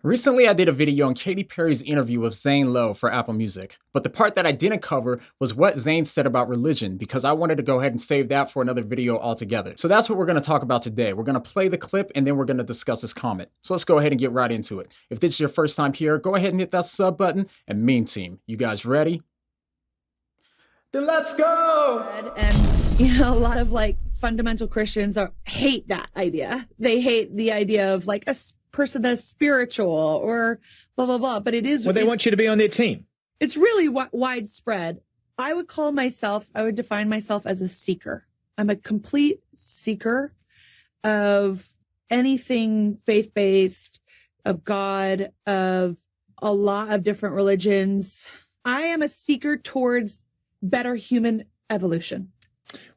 Recently, I did a video on Katy Perry's interview with Zane Lowe for Apple Music, but the part that I didn't cover was what Zane said about religion because I wanted to go ahead and save that for another video altogether. So that's what we're going to talk about today. We're going to play the clip and then we're going to discuss his comment. So let's go ahead and get right into it. If this is your first time here, go ahead and hit that sub button. And meme team, you guys ready? Then let's go! And, a lot of fundamental Christians hate that idea. They hate the idea of a person that's spiritual or blah, blah, blah. But it is. Well, they want you to be on their team. It's really widespread. I would define myself as a seeker. I'm a complete seeker of anything faith-based, of God, of a lot of different religions. I am a seeker towards better human evolution.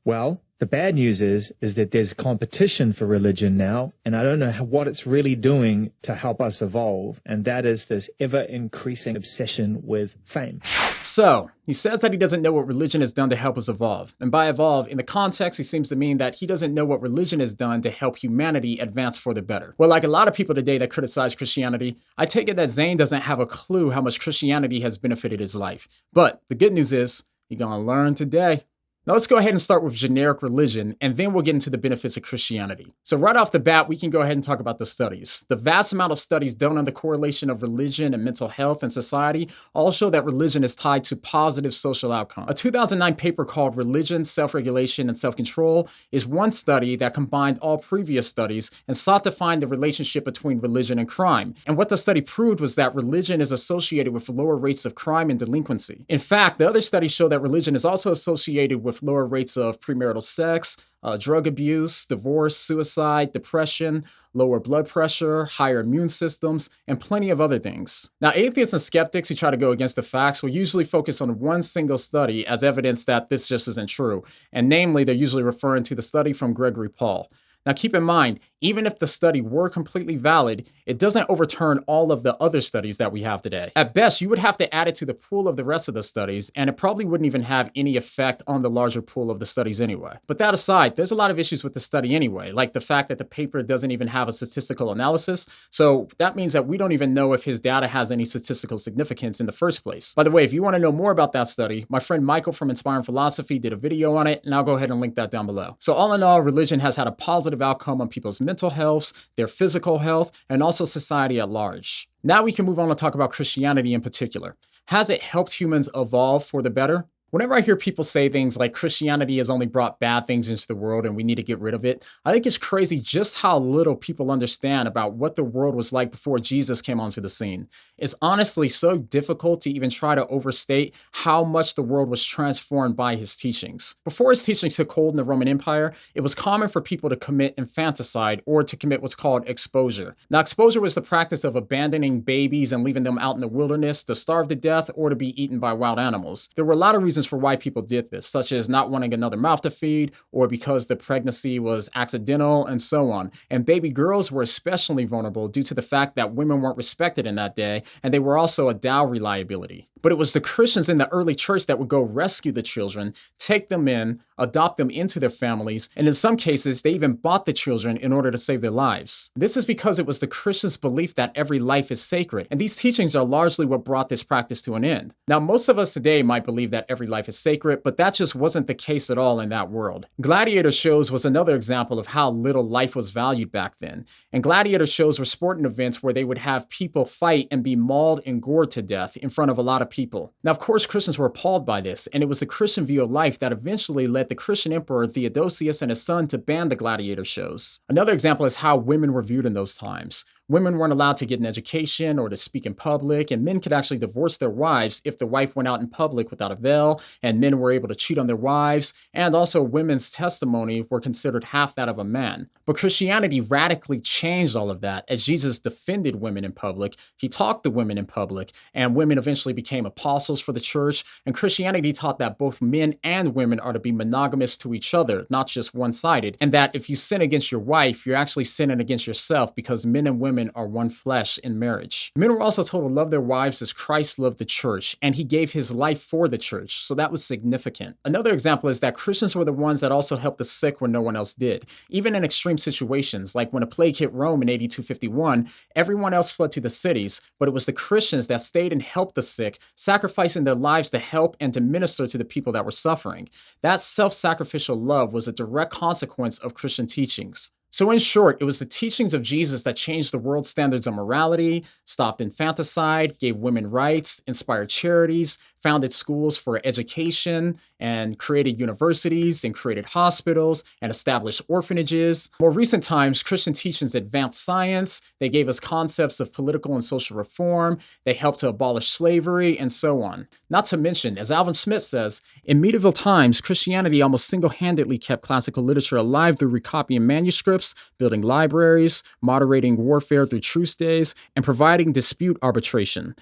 Well, the bad news is that there's competition for religion now, and I don't know what it's really doing to help us evolve, and that is this ever-increasing obsession with fame. So, he says that he doesn't know what religion has done to help us evolve. And by evolve, in the context, he seems to mean that he doesn't know what religion has done to help humanity advance for the better. Well, like a lot of people today that criticize Christianity, I take it that Zane doesn't have a clue how much Christianity has benefited his life. But the good news is, you're gonna learn today. Now let's go ahead and start with generic religion, and then we'll get into the benefits of Christianity. So right off the bat, we can go ahead and talk about the studies. The vast amount of studies done on the correlation of religion and mental health and society all show that religion is tied to positive social outcomes. A 2009 paper called Religion, Self-Regulation, and Self-Control is one study that combined all previous studies and sought to find the relationship between religion and crime. And what the study proved was that religion is associated with lower rates of crime and delinquency. In fact, the other studies show that religion is also associated with lower rates of premarital sex, drug abuse, divorce, suicide, depression, lower blood pressure, higher immune systems, and plenty of other things. Now, atheists and skeptics who try to go against the facts will usually focus on one single study as evidence that this just isn't true. And namely, they're usually referring to the study from Gregory Paul. Now, keep in mind, even if the study were completely valid, it doesn't overturn all of the other studies that we have today. At best, you would have to add it to the pool of the rest of the studies, and it probably wouldn't even have any effect on the larger pool of the studies anyway. But that aside, there's a lot of issues with the study anyway, like the fact that the paper doesn't even have a statistical analysis, so that means that we don't even know if his data has any statistical significance in the first place. By the way, if you want to know more about that study, my friend Michael from Inspiring Philosophy did a video on it, and I'll go ahead and link that down below. So all in all, religion has had a positive outcome on people's mental health, their physical health, and also society at large. Now we can move on to talk about Christianity in particular. Has it helped humans evolve for the better? Whenever I hear people say things like Christianity has only brought bad things into the world and we need to get rid of it, I think it's crazy just how little people understand about what the world was like before Jesus came onto the scene. It's honestly so difficult to even try to overstate how much the world was transformed by his teachings. Before his teachings took hold in the Roman Empire, it was common for people to commit infanticide or to commit what's called exposure. Now, exposure was the practice of abandoning babies and leaving them out in the wilderness to starve to death or to be eaten by wild animals. There were a lot of reasons for why people did this, such as not wanting another mouth to feed, or because the pregnancy was accidental, and so on. And baby girls were especially vulnerable due to the fact that women weren't respected in that day, and they were also a dowry liability. But it was the Christians in the early church that would go rescue the children, take them in, adopt them into their families, and in some cases, they even bought the children in order to save their lives. This is because it was the Christians' belief that every life is sacred, and these teachings are largely what brought this practice to an end. Now, most of us today might believe that every life is sacred, but that just wasn't the case at all in that world. Gladiator shows was another example of how little life was valued back then. And gladiator shows were sporting events where they would have people fight and be mauled and gored to death in front of a lot of people. Now, of course, Christians were appalled by this, and it was the Christian view of life that eventually led the Christian emperor Theodosius and his son to ban the gladiator shows. Another example is how women were viewed in those times. Women weren't allowed to get an education or to speak in public, and men could actually divorce their wives if the wife went out in public without a veil, and men were able to cheat on their wives, and also women's testimony were considered half that of a man. But Christianity radically changed all of that as Jesus defended women in public, he talked to women in public, and women eventually became apostles for the church, and Christianity taught that both men and women are to be monogamous to each other, not just one-sided, and that if you sin against your wife, you're actually sinning against yourself because men and women women are one flesh in marriage. Men were also told to love their wives as Christ loved the church, and he gave his life for the church, so that was significant. Another example is that Christians were the ones that also helped the sick when no one else did. Even in extreme situations, like when a plague hit Rome in AD 251, everyone else fled to the cities, but it was the Christians that stayed and helped the sick, sacrificing their lives to help and to minister to the people that were suffering. That self-sacrificial love was a direct consequence of Christian teachings. So in short, it was the teachings of Jesus that changed the world's standards of morality, stopped infanticide, gave women rights, inspired charities, founded schools for education, and created universities and created hospitals and established orphanages. More recent times, Christian teachings advanced science, they gave us concepts of political and social reform, they helped to abolish slavery, and so on. Not to mention, as Alvin Schmidt says, in medieval times, Christianity almost single-handedly kept classical literature alive through recopying manuscripts, building libraries, moderating warfare through truce days, and providing dispute arbitration.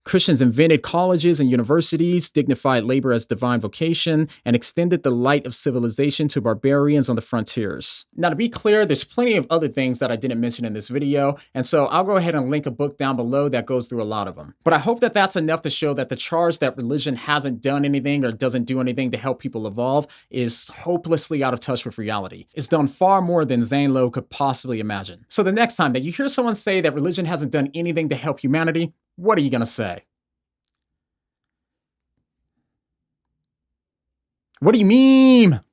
Christians invented colleges and universities, dignified labor as divine vocation, and extended the light of civilization to barbarians on the frontiers. Now, to be clear, there's plenty of other things that I didn't mention in this video, and so I'll go ahead and link a book down below that goes through a lot of them. But I hope that that's enough to show that the charge that religion hasn't done anything or doesn't do anything to help people evolve is hopelessly out of touch with reality. It's done far more than Zane Lowe could possibly imagine. So the next time that you hear someone say that religion hasn't done anything to help humanity, what are you gonna say? What do you mean?